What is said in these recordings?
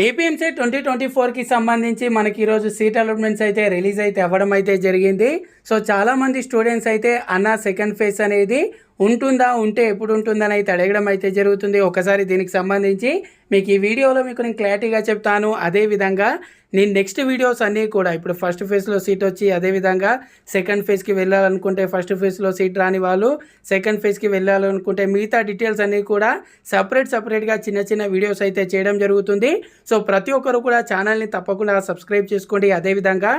ఏపీఎంసెట్ 2024కి సంబంధించి మనకి ఈరోజు సీట్ అలాట్మెంట్స్ అయితే రిలీజ్ అయితే అవ్వడం అయితే జరిగింది. సో చాలామంది స్టూడెంట్స్ అయితే అన్న సెకండ్ ఫేజ్ అనేది ఉంటుందా, ఉంటే ఎప్పుడు ఉంటుందని అయితే అడగడం అయితే జరుగుతుంది. ఒకసారి దీనికి సంబంధించి మీకు ఈ వీడియోలో నేను క్లారిటీగా చెప్తాను. అదేవిధంగా నేను నెక్స్ట్ వీడియోస్ అన్నీ కూడా ఇప్పుడు ఫస్ట్ ఫేజ్లో సీట్ వచ్చి అదేవిధంగా సెకండ్ ఫేజ్కి వెళ్ళాలనుకుంటే ఫస్ట్ ఫేజ్లో సీట్ రాని వాళ్ళు సెకండ్ ఫేజ్కి వెళ్ళాలనుకుంటే మిగతా డీటెయిల్స్ అన్నీ కూడా సపరేట్గా చిన్న చిన్న వీడియోస్ అయితే చేయడం జరుగుతుంది. సో ప్రతి ఒక్కరు కూడా ఛానల్ని తప్పకుండా సబ్స్క్రైబ్ చేసుకోండి. అదేవిధంగా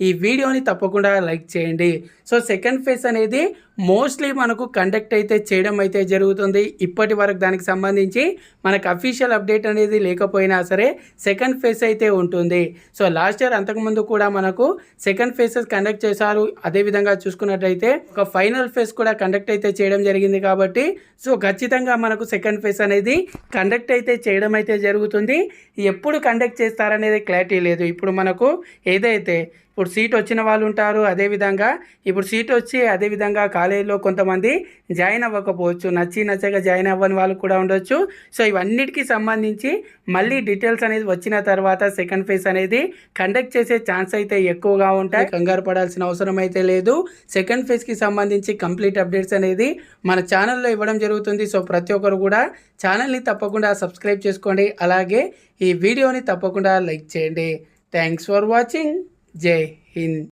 ఈ వీడియోని తప్పకుండా లైక్ చేయండి. సో సెకండ్ ఫేజ్ అనేది మోస్ట్లీ మనకు కండక్ట్ అయితే చేయడం అయితే జరుగుతుంది. ఇప్పటి వరకు దానికి సంబంధించి మనకు అఫీషియల్ అప్డేట్ అనేది లేకపోయినా సరే సెకండ్ ఫేజ్ అయితే ఉంటుంది. సో లాస్ట్ ఇయర్ అంతకుముందు కూడా మనకు సెకండ్ ఫేజెస్ కండక్ట్ చేశారు. అదేవిధంగా చూసుకున్నట్లయితే ఒక ఫైనల్ ఫేజ్ కూడా కండక్ట్ అయితే చేయడం జరిగింది. కాబట్టి సో ఖచ్చితంగా మనకు సెకండ్ ఫేజ్ అనేది కండక్ట్ అయితే చేయడం అయితే జరుగుతుంది. ఎప్పుడు కండక్ట్ చేస్తారనేది క్లారిటీ లేదు. ఇప్పుడు మనకు ఏదైతే ఇప్పుడు సీట్ వచ్చిన వాళ్ళు ఉంటారు. అదేవిధంగా ఇప్పుడు సీట్ వచ్చి అదేవిధంగా కాలేజీలో కొంతమంది జాయిన్ అవ్వకపోవచ్చు, నచ్చక జాయిన్ అవ్వని వాళ్ళు కూడా ఉండొచ్చు. సో ఇవన్నిటికీ సంబంధించి మళ్ళీ డీటెయిల్స్ అనేది వచ్చిన తర్వాత సెకండ్ ఫేజ్ అనేది కండక్ట్ చేసే ఛాన్స్ అయితే ఎక్కువగా ఉంటాయి. కంగారు పడాల్సిన అవసరం అయితే లేదు. సెకండ్ ఫేజ్కి సంబంధించి కంప్లీట్ అప్డేట్స్ అనేది మన ఛానల్లో ఇవ్వడం జరుగుతుంది. సో ప్రతి ఒక్కరు కూడా ఛానల్ని తప్పకుండా సబ్స్క్రైబ్ చేసుకోండి. అలాగే ఈ వీడియోని తప్పకుండా లైక్ చేయండి. Thanks for watching. జై హింద్.